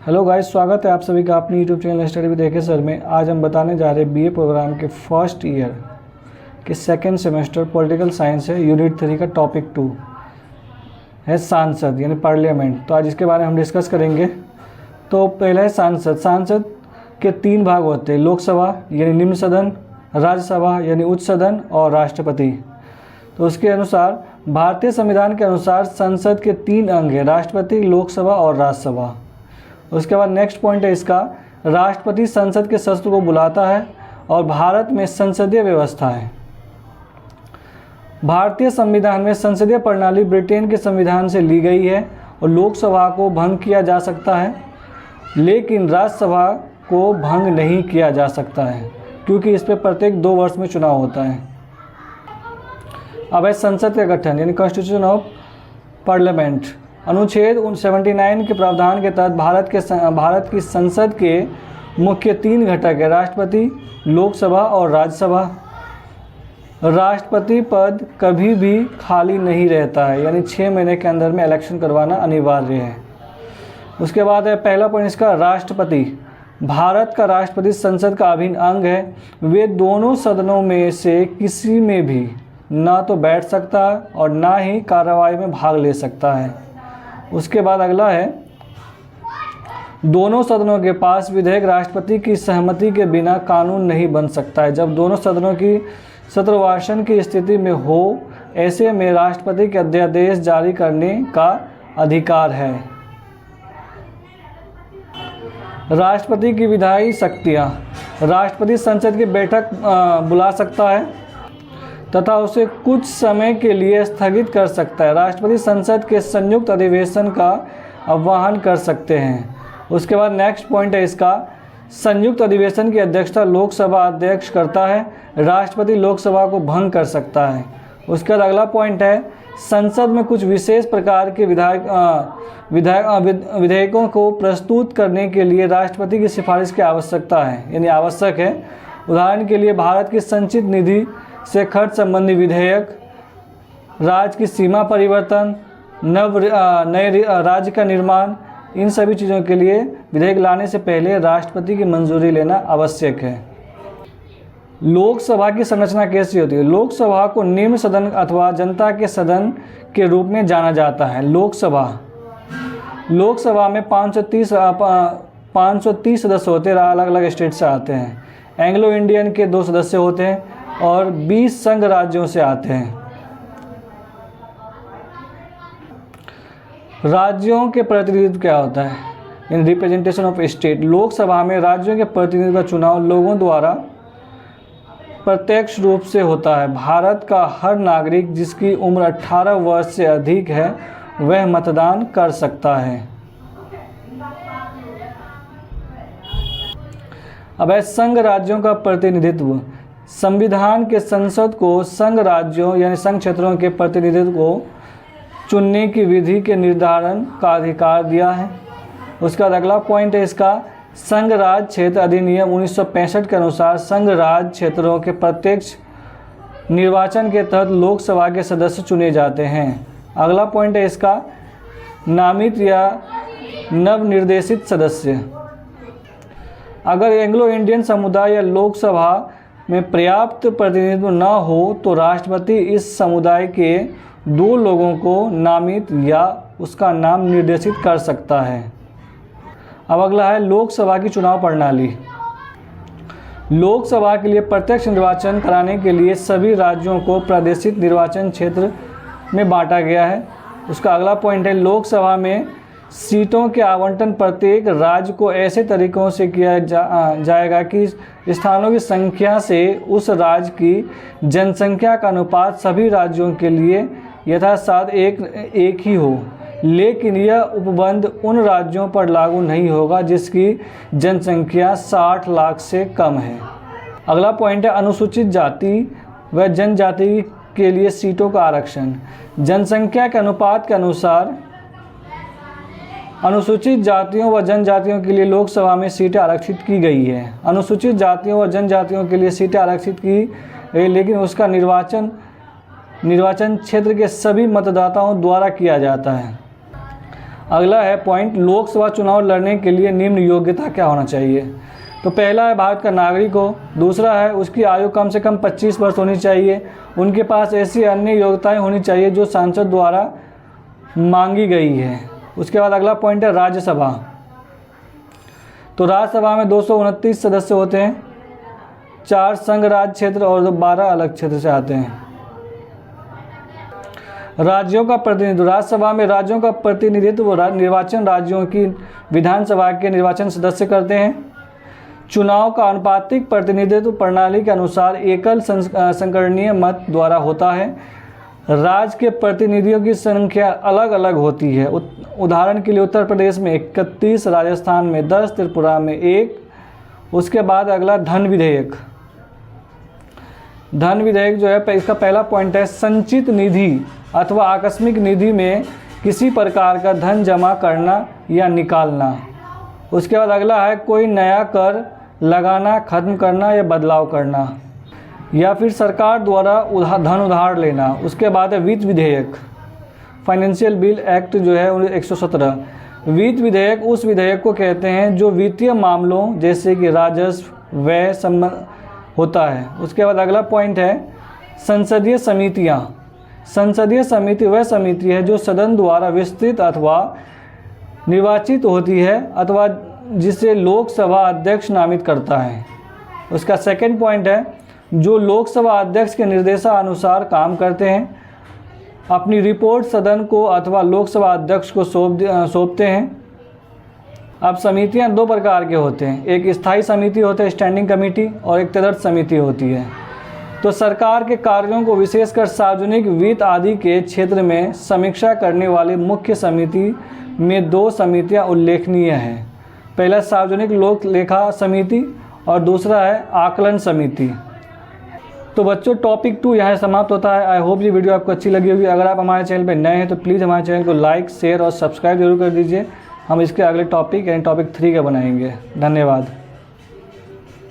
Hello guys, स्वागत है आप सभी का अपनी YouTube channel study with AK sir में। आज हम बताने जा रहे हैं BA प्रोग्राम के फर्स्ट ईयर के सेकंड सेमेस्टर पॉलिटिकल साइंस है। यूनिट 3 का टॉपिक 2 है सांसद यानी पार्लियामेंट। तो आज इसके बारे में हम डिस्कस करेंगे। तो पहला है सांसद। सांसद के 3 भाग होते हैं, लोकसभा यानी निम्न सदन, राज्यसभा यानी उच्च सदन और राष्ट्रपति। तो उसके अनुसार भारतीय संविधान के अनुसार संसद के 3 अंग हैं, राष्ट्रपति, लोकसभा और राज्यसभा। उसके बाद नेक्स्ट पॉइंट है इसका, राष्ट्रपति संसद के सत्र को बुलाता है और भारत में संसदीय व्यवस्था है। भारतीय संविधान में संसदीय प्रणाली ब्रिटेन के संविधान से ली गई है और लोकसभा को भंग किया जा सकता है, लेकिन राज्यसभा को भंग नहीं किया जा सकता है क्योंकि इस पर प्रत्येक 2 वर्ष में चुनाव होता है। अब है संसद का गठन यानी कॉन्स्टिट्यूशन ऑफ पार्लियामेंट। अनुच्छेद 79 के प्रावधान के तहत भारत की संसद के मुख्य 3 घटक है, राष्ट्रपति, लोकसभा और राज्यसभा। राष्ट्रपति पद कभी भी खाली नहीं रहता है, यानी 6 महीने के अंदर में इलेक्शन करवाना अनिवार्य है। उसके बाद है पहला पॉइंट इसका, राष्ट्रपति। भारत का राष्ट्रपति संसद का अभिन्न अंग है। वे दोनों सदनों में से किसी में भी ना तो बैठ सकता है और ना ही कार्रवाई में भाग ले सकता है। उसके बाद अगला है, दोनों सदनों के पास विधेयक राष्ट्रपति की सहमति के बिना कानून नहीं बन सकता है। जब दोनों सदनों की सत्रवासन की स्थिति में हो, ऐसे में राष्ट्रपति के अध्यादेश जारी करने का अधिकार है। राष्ट्रपति की विधायी शक्तियाँ। राष्ट्रपति संसद की बैठक बुला सकता है तथा उसे कुछ समय के लिए स्थगित कर सकता है। राष्ट्रपति संसद के संयुक्त अधिवेशन का आह्वान कर सकते हैं। उसके बाद नेक्स्ट पॉइंट है इसका, संयुक्त अधिवेशन की अध्यक्षता लोकसभा अध्यक्ष करता है। राष्ट्रपति लोकसभा को भंग कर सकता है। उसके बाद अगला पॉइंट है, संसद में कुछ विशेष प्रकार के विधेयकों को प्रस्तुत करने के लिए राष्ट्रपति की सिफारिश की आवश्यकता है, यानी आवश्यक है। उदाहरण के लिए भारत की संचित निधि से खर्च संबंधी विधेयक, राज्य की सीमा परिवर्तन, नए राज्य का निर्माण, इन सभी चीज़ों के लिए विधेयक लाने से पहले राष्ट्रपति की मंजूरी लेना आवश्यक है। लोकसभा की संरचना कैसी होती है? लोकसभा को निम्न सदन अथवा जनता के सदन के रूप में जाना जाता है। लोकसभा में 530 सदस्य होते हैं, अलग अलग स्टेट से आते हैं। एंग्लो इंडियन के 2 सदस्य होते हैं और 20 संघ राज्यों से आते हैं। राज्यों के प्रतिनिधित्व क्या होता है? इन रिप्रेजेंटेशन ऑफ स्टेट। लोकसभा में राज्यों के प्रतिनिधित्व का चुनाव लोगों द्वारा प्रत्यक्ष रूप से होता है। भारत का हर नागरिक जिसकी उम्र 18 वर्ष से अधिक है वह मतदान कर सकता है। अब है संघ राज्यों का प्रतिनिधित्व। संविधान के संसद को संघ राज्यों यानी संघ क्षेत्रों के प्रतिनिधित्व को चुनने की विधि के निर्धारण का अधिकार दिया है। उसका अगला पॉइंट है इसका, संघ राज्य क्षेत्र अधिनियम 1965 के अनुसार संघ राज्य क्षेत्रों के प्रत्यक्ष निर्वाचन के तहत लोकसभा के सदस्य चुने जाते हैं। अगला पॉइंट है इसका, नामित या नवनिर्देशित सदस्य। अगर एंग्लो इंडियन समुदाय या लोकसभा में पर्याप्त प्रतिनिधित्व न हो तो राष्ट्रपति इस समुदाय के 2 लोगों को नामित या उसका नाम निर्देशित कर सकता है। अब अगला है लोकसभा की चुनाव प्रणाली। लोकसभा के लिए प्रत्यक्ष निर्वाचन कराने के लिए सभी राज्यों को प्रादेशिक निर्वाचन क्षेत्र में बांटा गया है। उसका अगला पॉइंट है, लोकसभा में सीटों के आवंटन प्रत्येक राज्य को ऐसे तरीकों से किया जाएगा कि स्थानों की संख्या से उस राज्य की जनसंख्या का अनुपात सभी राज्यों के लिए यथासाथ एक ही हो, लेकिन यह उपबंध उन राज्यों पर लागू नहीं होगा जिसकी जनसंख्या 60 लाख से कम है। अगला पॉइंट है, अनुसूचित जाति व जनजाति के लिए सीटों का आरक्षण। जनसंख्या के अनुपात के अनुसार अनुसूचित जातियों व जनजातियों के लिए लोकसभा में सीटें आरक्षित की गई है। अनुसूचित जातियों व जनजातियों के लिए सीटें आरक्षित की गई, लेकिन उसका निर्वाचन क्षेत्र के सभी मतदाताओं द्वारा किया जाता है। अगला है पॉइंट, लोकसभा चुनाव लड़ने के लिए निम्न योग्यता क्या होना चाहिए। तो पहला है भारत का नागरिक हो, दूसरा है उसकी आयु कम से कम 25 वर्ष होनी चाहिए, उनके पास ऐसी अन्य योग्यताएं होनी चाहिए जो सांसद द्वारा मांगी गई है। उसके बाद अगला पॉइंट है राज्यसभा। तो राज्यसभा में 229 सदस्य होते हैं, 4 संघ राज्य क्षेत्र और 12 अलग क्षेत्र से आते हैं। राज्यों का प्रतिनिधित्व, राज्यसभा में राज्यों का प्रतिनिधित्व निर्वाचन राज्यों की विधानसभा के निर्वाचन सदस्य करते हैं। चुनाव का अनुपातिक प्रतिनिधित्व प्रणाली के अनुसार एकल संकरणीय मत द्वारा होता है। राज्य के प्रतिनिधियों की संख्या अलग अलग होती है। उदाहरण के लिए उत्तर प्रदेश में 31, राजस्थान में 10, त्रिपुरा में 1। उसके बाद अगला धन विधेयक। धन विधेयक जो है, इसका पहला पॉइंट है संचित निधि अथवा आकस्मिक निधि में किसी प्रकार का धन जमा करना या निकालना। उसके बाद अगला है कोई नया कर लगाना, खत्म करना या बदलाव करना, या फिर सरकार द्वारा धन उधार लेना। उसके बाद है वित्त विधेयक, फाइनेंशियल बिल एक्ट जो है 117। वित्त विधेयक उस विधेयक को कहते हैं जो वित्तीय मामलों जैसे कि राजस्व व्यय संबंध होता है। उसके बाद अगला पॉइंट है संसदीय समितियां। संसदीय समिति वह समिति है जो सदन द्वारा विस्तृत अथवा निर्वाचित होती है अथवा जिसे लोकसभा अध्यक्ष नामित करता है। उसका सेकंड पॉइंट है जो लोकसभा अध्यक्ष के निर्देशानुसार काम करते हैं, अपनी रिपोर्ट सदन को अथवा लोकसभा अध्यक्ष को सौंपते हैं। अब समितियां 2 प्रकार के होते हैं, एक स्थायी समिति होती है स्टैंडिंग कमेटी, और एक तदर्थ समिति होती है। तो सरकार के कार्यों को विशेषकर सार्वजनिक वित्त आदि के क्षेत्र में समीक्षा करने वाली मुख्य समिति में 2 समितियां उल्लेखनीय हैं। पहला सार्वजनिक लोक लेखा समिति और दूसरा है आकलन समिति। तो बच्चों टॉपिक 2 यहाँ समाप्त होता है। आई होप ये वीडियो आपको अच्छी लगी होगी। अगर आप हमारे चैनल पर नए हैं तो प्लीज़ हमारे चैनल को लाइक, शेयर और सब्सक्राइब जरूर कर दीजिए। हम इसके अगले टॉपिक यानी टॉपिक 3 का बनाएंगे। धन्यवाद।